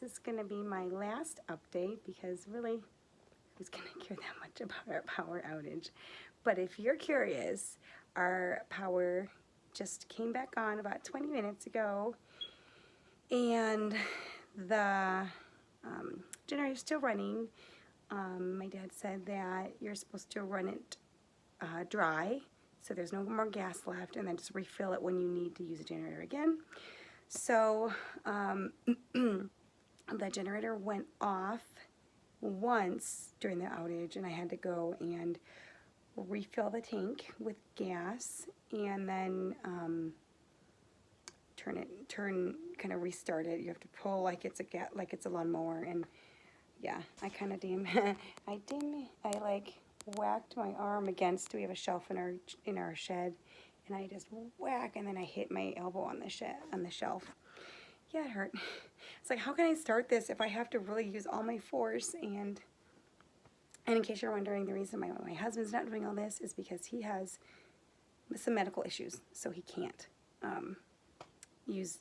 this is going to be my last update because really, who's going to care that much about our power outage? But if you're curious, our power just came back on about 20 minutes ago, and the generator is still running. My dad said that you're supposed to run it dry, so there's no more gas left, and then just refill it when you need to use a generator again. So the generator went off once during the outage, and I had to go and refill the tank with gas, and then kind of restart it. You have to pull like it's a lawnmower, and yeah, I kind of I like whacked my arm against. We have a shelf in our shed, and I just whack, and then I hit my elbow on the shelf. Yeah, it hurt. It's like, how can I start this if I have to really use all my force? And in case you're wondering, the reason my husband's not doing all this is because he has some medical issues, so he can't he's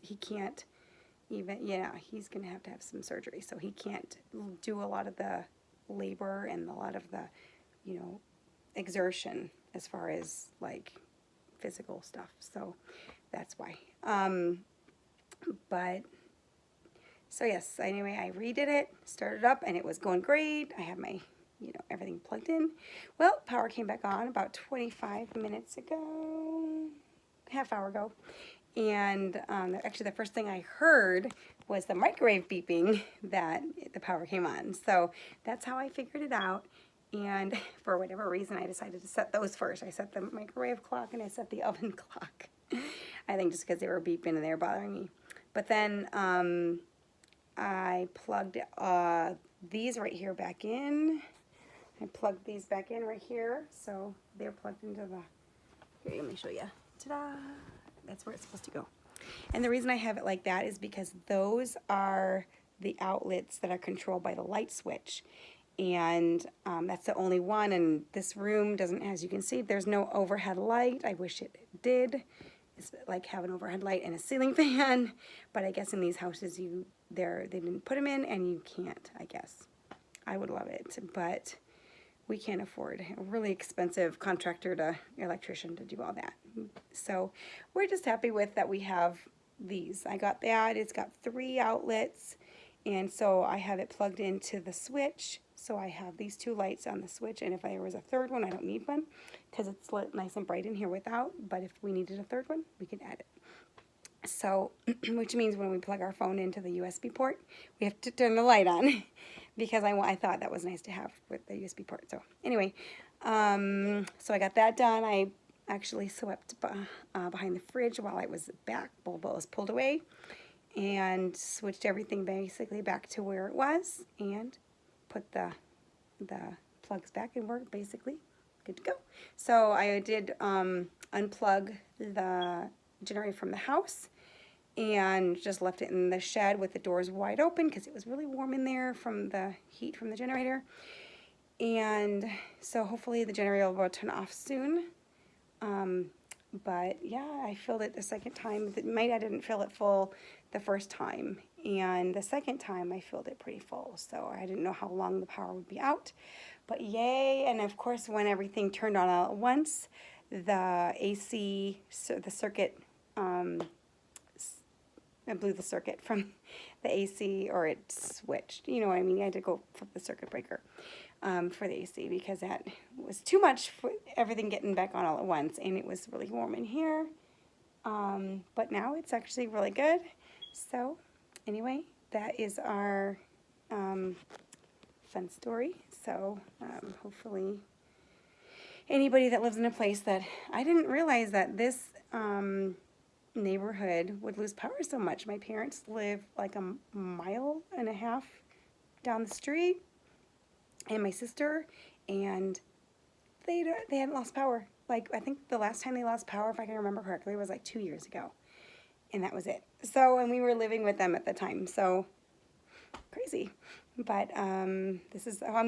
gonna have to have some surgery, so he can't do a lot of the labor and a lot of the exertion as far as like physical stuff, so that's why. But so yes, anyway, I redid it, started up, and it was going great. I had my everything plugged in. Well, power came back on about 25 minutes ago, half hour ago. And actually the first thing I heard was the microwave beeping that the power came on. So that's how I figured it out. And for whatever reason, I decided to set those first. I set the microwave clock and I set the oven clock. I think just because they were beeping and they were bothering me. But then I plugged these right here back in. I plugged these back in right here. So they're plugged into here, let me show you. Ta-da! That's where it's supposed to go. And the reason I have it like that is because those are the outlets that are controlled by the light switch. And that's the only one, and this room doesn't, as you can see, there's no overhead light. I wish it did. It's like have an overhead light and a ceiling fan, but I guess in these houses they didn't put them in, and you can't, I guess. I would love it, but we can't afford a really expensive electrician to do all that. So we're just happy with that we have these. I got that. It's got 3 outlets, and so I have it plugged into the switch. So I have these 2 lights on the switch, and if there was a third one, I don't need one because it's lit nice and bright in here without, but if we needed a third one, we could add it. So, which means when we plug our phone into the USB port, we have to turn the light on because I thought that was nice to have with the USB port. So anyway, so I got that done. I actually swept behind the fridge while I was back, while it was pulled away, and switched everything basically back to where it was, and put the plugs back, and we're basically good to go. So I did unplug the generator from the house and just left it in the shed with the doors wide open because it was really warm in there from the heat from the generator. And so hopefully the generator will turn off soon. But yeah, I filled it the second time. My dad didn't fill it full the first time, and the second time I filled it pretty full, so I didn't know how long the power would be out. But yay! And of course, when everything turned on all at once, the AC, so the circuit, I blew the circuit from the AC, or it switched. You know what I mean? I had to go flip the circuit breaker for the AC because that was too much for everything getting back on all at once, and it was really warm in here. But now it's actually really good. So anyway, that is our fun story. So hopefully anybody that lives in a place that, I didn't realize that this neighborhood would lose power so much. My parents live like a mile and a half down the street, and my sister, and they hadn't lost power. Like, I think the last time they lost power, if I can remember correctly, was like 2 years ago, and that was it. So, and we were living with them at the time, so crazy. But I'm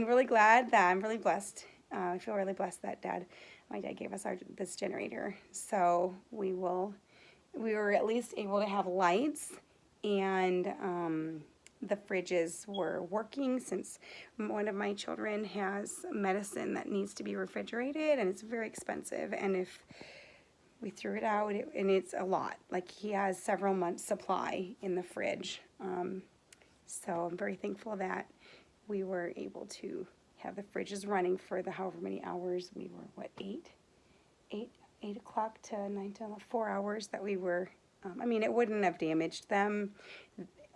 really glad that I'm really blessed. I feel really blessed that my dad gave us this generator, so we were at least able to have lights, and the fridges were working, since one of my children has medicine that needs to be refrigerated and it's very expensive, and if we threw it out, and it's a lot, like he has several months supply in the fridge. So I'm very thankful that we were able to have the fridges running for the however many hours we were, what, 8 o'clock to 9 to 4 hours that we were. I mean, it wouldn't have damaged them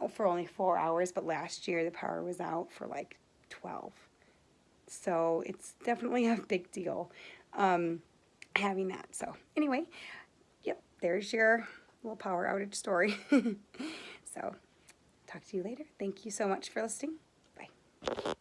for only 4 hours, but last year the power was out for like 12. So it's definitely a big deal having that. So anyway, yep, there's your little power outage story. So talk to you later. Thank you so much for listening. Bye.